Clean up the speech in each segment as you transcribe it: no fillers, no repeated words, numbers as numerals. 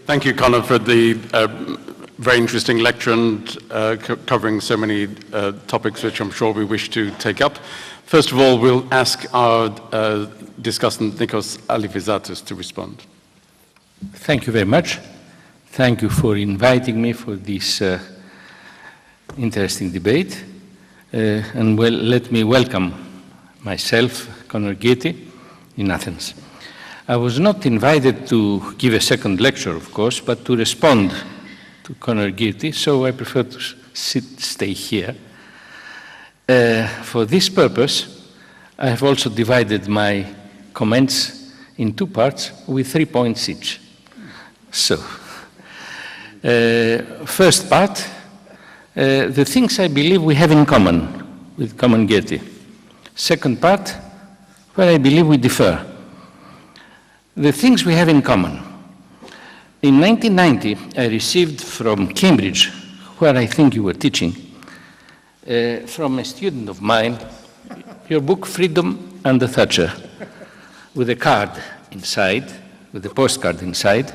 Thank you, Conor, for the very interesting lecture and covering so many topics which I'm sure we wish to take up. First of all, we'll ask our discussant, Nikos Alivizatos, to respond. Thank you very much. Thank you for inviting me for this interesting debate. And let me welcome myself, Conor Gearty, in Athens. I was not invited to give a second lecture, of course, but to respond to Conor Gearty, so I prefer to stay here. For this purpose, I have also divided my comments in two parts with 3 points each. So, first part, the things I believe we have in common with Conor Gearty. Second part, where I believe we differ. The things we have in common. In 1990, I received from Cambridge, where I think you were teaching, from a student of mine, your book, Freedom Under Thatcher, with a card inside, with a postcard inside,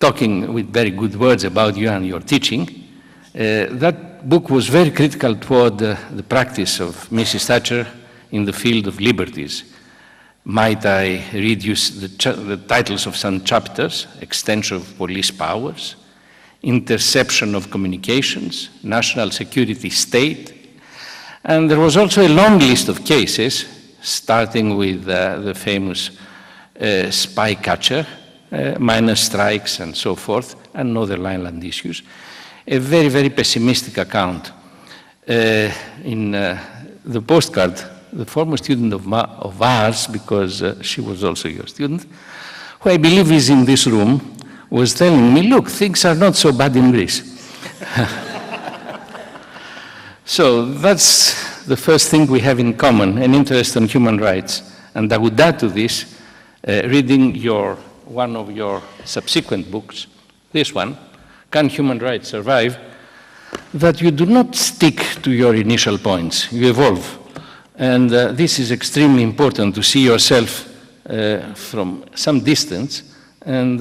talking with very good words about you and your teaching. That book was very critical toward the practice of Mrs. Thatcher in the field of liberties. Might I read you the titles of some chapters? Extension of police powers, interception of communications, national security state. And there was also a long list of cases, starting with the famous spy catcher, minor strikes and so forth, and other Ireland issues. A very, very pessimistic account. In the postcard, the former student of ours, because she was also your student, who I believe is in this room, was telling me, look, things are not so bad in Greece. So that's the first thing we have in common, an interest in human rights. And I would add to this, reading one of your subsequent books, this one, Can Human Rights Survive?, that you do not stick to your initial points, you evolve. And this is extremely important, to see yourself from some distance and,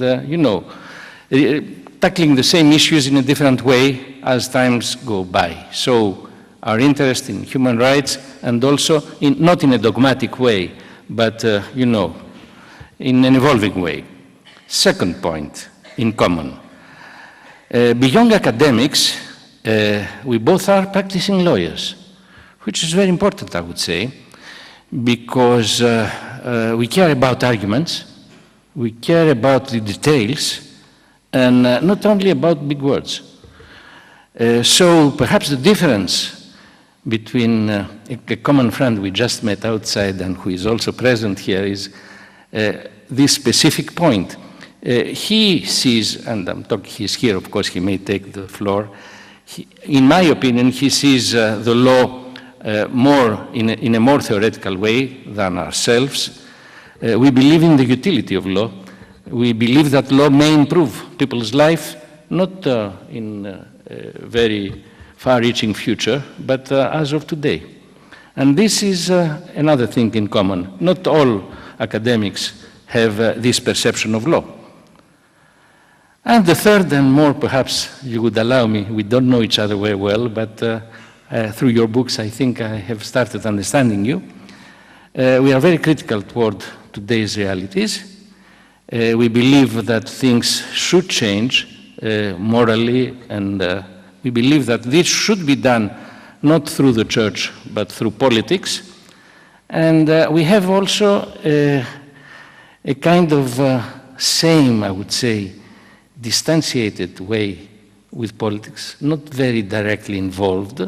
tackling the same issues in a different way as times go by. So our interest in human rights, and also not in a dogmatic way, but, in an evolving way. Second point in common. Beyond academics, we both are practicing lawyers, which is very important, I would say, because we care about arguments, we care about the details, and not only about big words. So perhaps the difference between a common friend we just met outside and who is also present here is this specific point. He sees, and I'm talking, he's here, of course, he may take the floor. In my opinion, he sees the law more in a more theoretical way than ourselves. We believe in the utility of law. We believe that law may improve people's life, not in a very far-reaching future, but as of today. And this is another thing in common. Not all academics have this perception of law. And the third, and more perhaps you would allow me, we don't know each other very well, but through your books I think I have started understanding you. We are very critical toward today's realities. We believe that things should change morally, and we believe that this should be done not through the church, but through politics. And we have also a kind of same, I would say, distantiated way with politics, not very directly involved.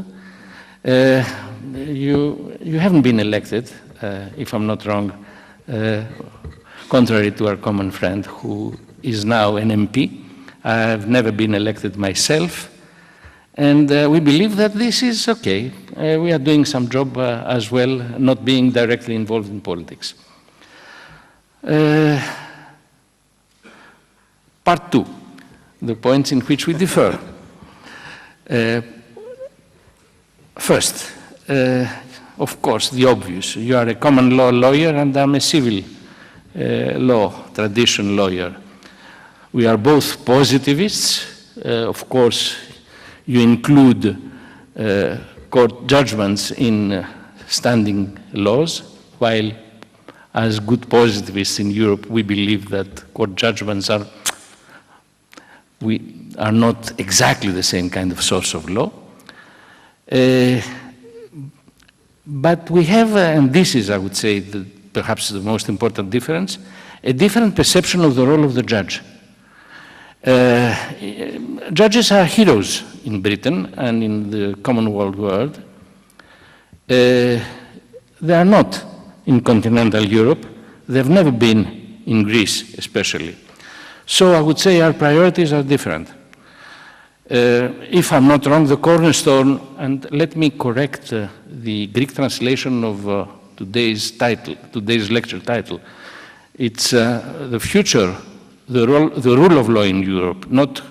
You haven't been elected, if I'm not wrong, contrary to our common friend who is now an MP. I've never been elected myself, and we believe that this is okay. We are doing some job as well, not being directly involved in politics. Part two, the points in which we differ. First, of course, the obvious. You are a common law lawyer and I'm a civil law, tradition lawyer. We are both positivists. Of course, you include court judgments in standing laws, while as good positivists in Europe, we believe that court judgments are not exactly the same kind of source of law. But we have, and this is, I would say, perhaps the most important difference, a different perception of the role of the judge. Judges are heroes in Britain and in the Commonwealth world. They are not in continental Europe. They've never been in Greece, especially. So I would say our priorities are different. If I'm not wrong, the cornerstone, and let me correct the Greek translation of today's lecture title. It's the future, the rule of law in Europe, not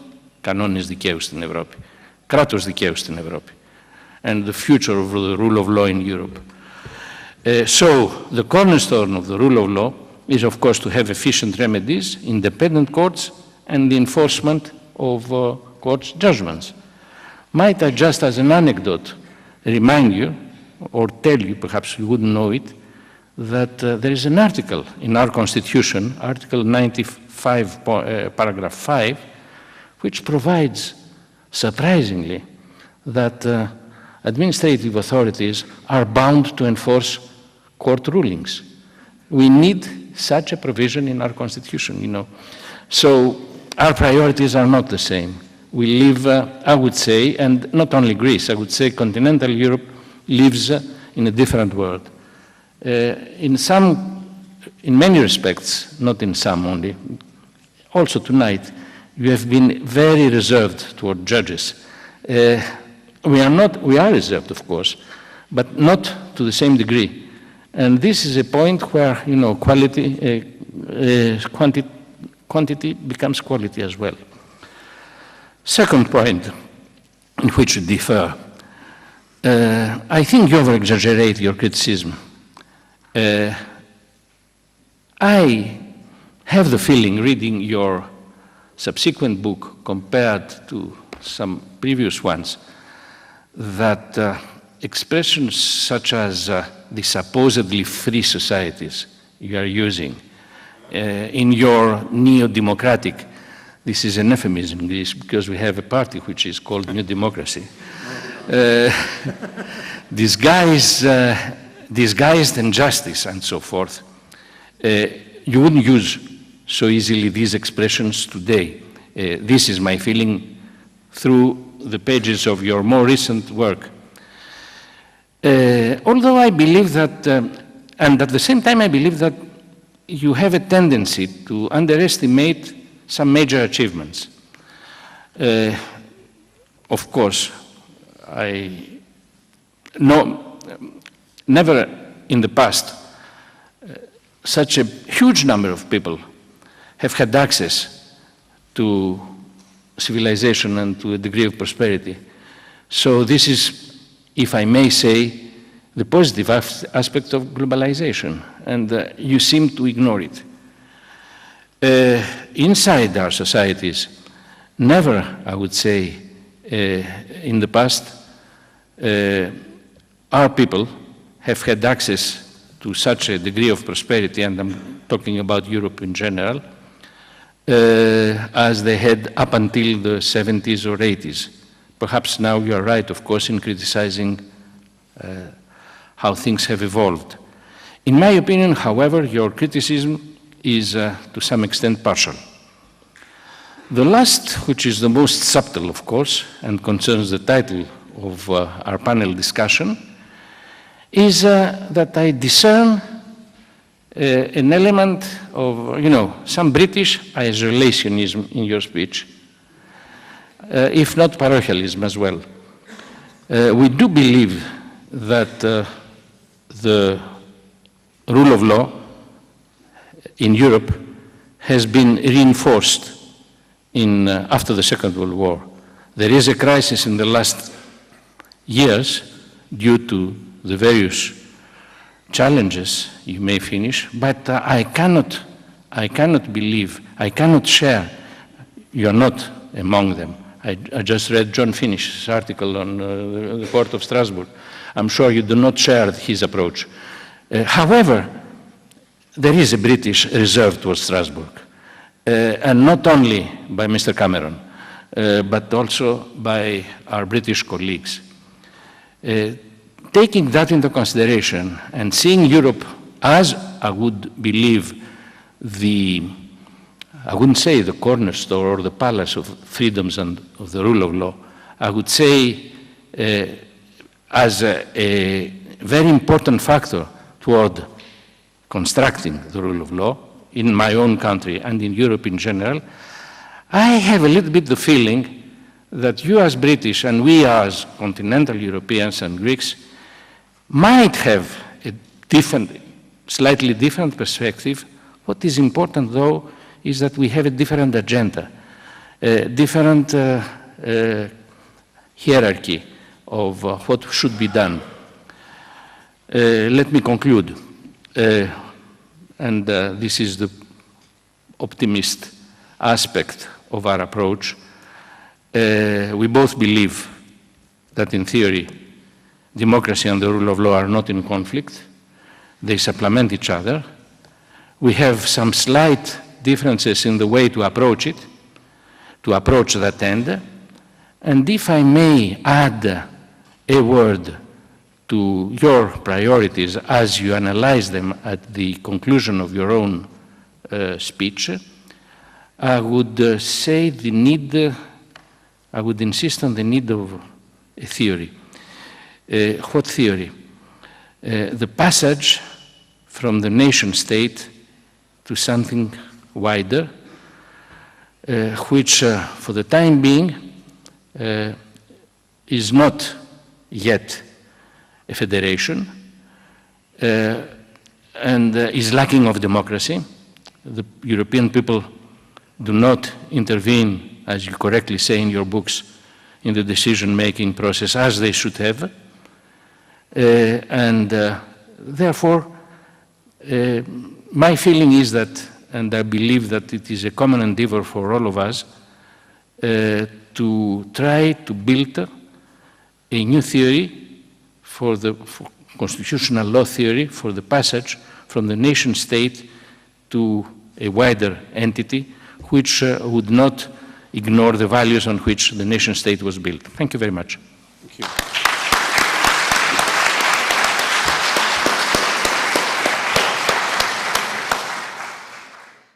κανόνες δικαίου στην Ευρώπη, κράτος δικαίου στην Ευρώπη, and the future of the rule of law in Europe. So the cornerstone of the rule of law is, of course, to have efficient remedies, independent courts, and the enforcement of court's judgments. Might I just, as an anecdote, remind you, or tell you, perhaps you wouldn't know it, that there is an article in our Constitution, Article 95, paragraph 5, which provides, surprisingly, that administrative authorities are bound to enforce court rulings. We need such a provision in our Constitution, you know. So our priorities are not the same. We live, I would say, and not only Greece, I would say continental Europe lives in a different world. In many respects, not in some only, also tonight, you have been very reserved toward judges. We are reserved, of course, but not to the same degree. And this is a point where, you know, quantity becomes quality as well. Second point in which we differ, I think you over-exaggerate your criticism. I have the feeling, reading your subsequent book compared to some previous ones, that expressions such as the supposedly free societies you are using in your neo-democratic, this is an euphemism in Greece because we have a party which is called New Democracy, disguised injustice and so forth, you wouldn't use so easily these expressions today. This is my feeling through the pages of your more recent work. Although I believe that, and at the same time I believe that you have a tendency to underestimate some major achievements. Of course, I know never in the past such a huge number of people have had access to civilization and to a degree of prosperity. So this is, if I may say, the positive aspect of globalization, and you seem to ignore it. Inside our societies, never, I would say, in the past, our people have had access to such a degree of prosperity, and I'm talking about Europe in general, as they had up until the 70s or 80s. Perhaps now you are right, of course, in criticizing how things have evolved. In my opinion, however, your criticism is to some extent partial. The last, which is the most subtle, of course, and concerns the title of our panel discussion, is that I discern an element of, you know, some British isolationism in your speech, if not parochialism as well. We do believe that the rule of law in Europe has been reinforced after the Second World War. There is a crisis in the last years due to the various challenges, you may finish, but I cannot believe, I cannot share, you're not among them. I just read John Finish's article on the Court of Strasbourg. I'm sure you do not share his approach. However, there is a British reserve towards Strasbourg, and not only by Mr. Cameron, but also by our British colleagues. Taking that into consideration and seeing Europe as, I would believe, I wouldn't say the cornerstone or the palace of freedoms and of the rule of law, I would say as a very important factor toward constructing the rule of law in my own country and in Europe in general, I have a little bit the feeling that you as British and we as continental Europeans and Greeks might have a different, slightly different perspective. What is important, though, is that we have a different agenda, a different hierarchy of what should be done. Let me conclude, and this is the optimist aspect of our approach. We both believe that in theory, democracy and the rule of law are not in conflict. They supplement each other. We have some slight differences in the way to approach it, to approach that end. And if I may add a word to your priorities as you analyze them at the conclusion of your own speech, I would say the need, I would insist on the need of a theory. What theory? The passage from the nation state to something wider, which for the time being is not yet a federation and is lacking of democracy. The European people do not intervene, as you correctly say in your books, in the decision-making process as they should have. Therefore, my feeling is that, and I believe that it is a common endeavor for all of us, to try to build a new theory for constitutional law theory for the passage from the nation state to a wider entity which would not ignore the values on which the nation state was built. Thank you very much.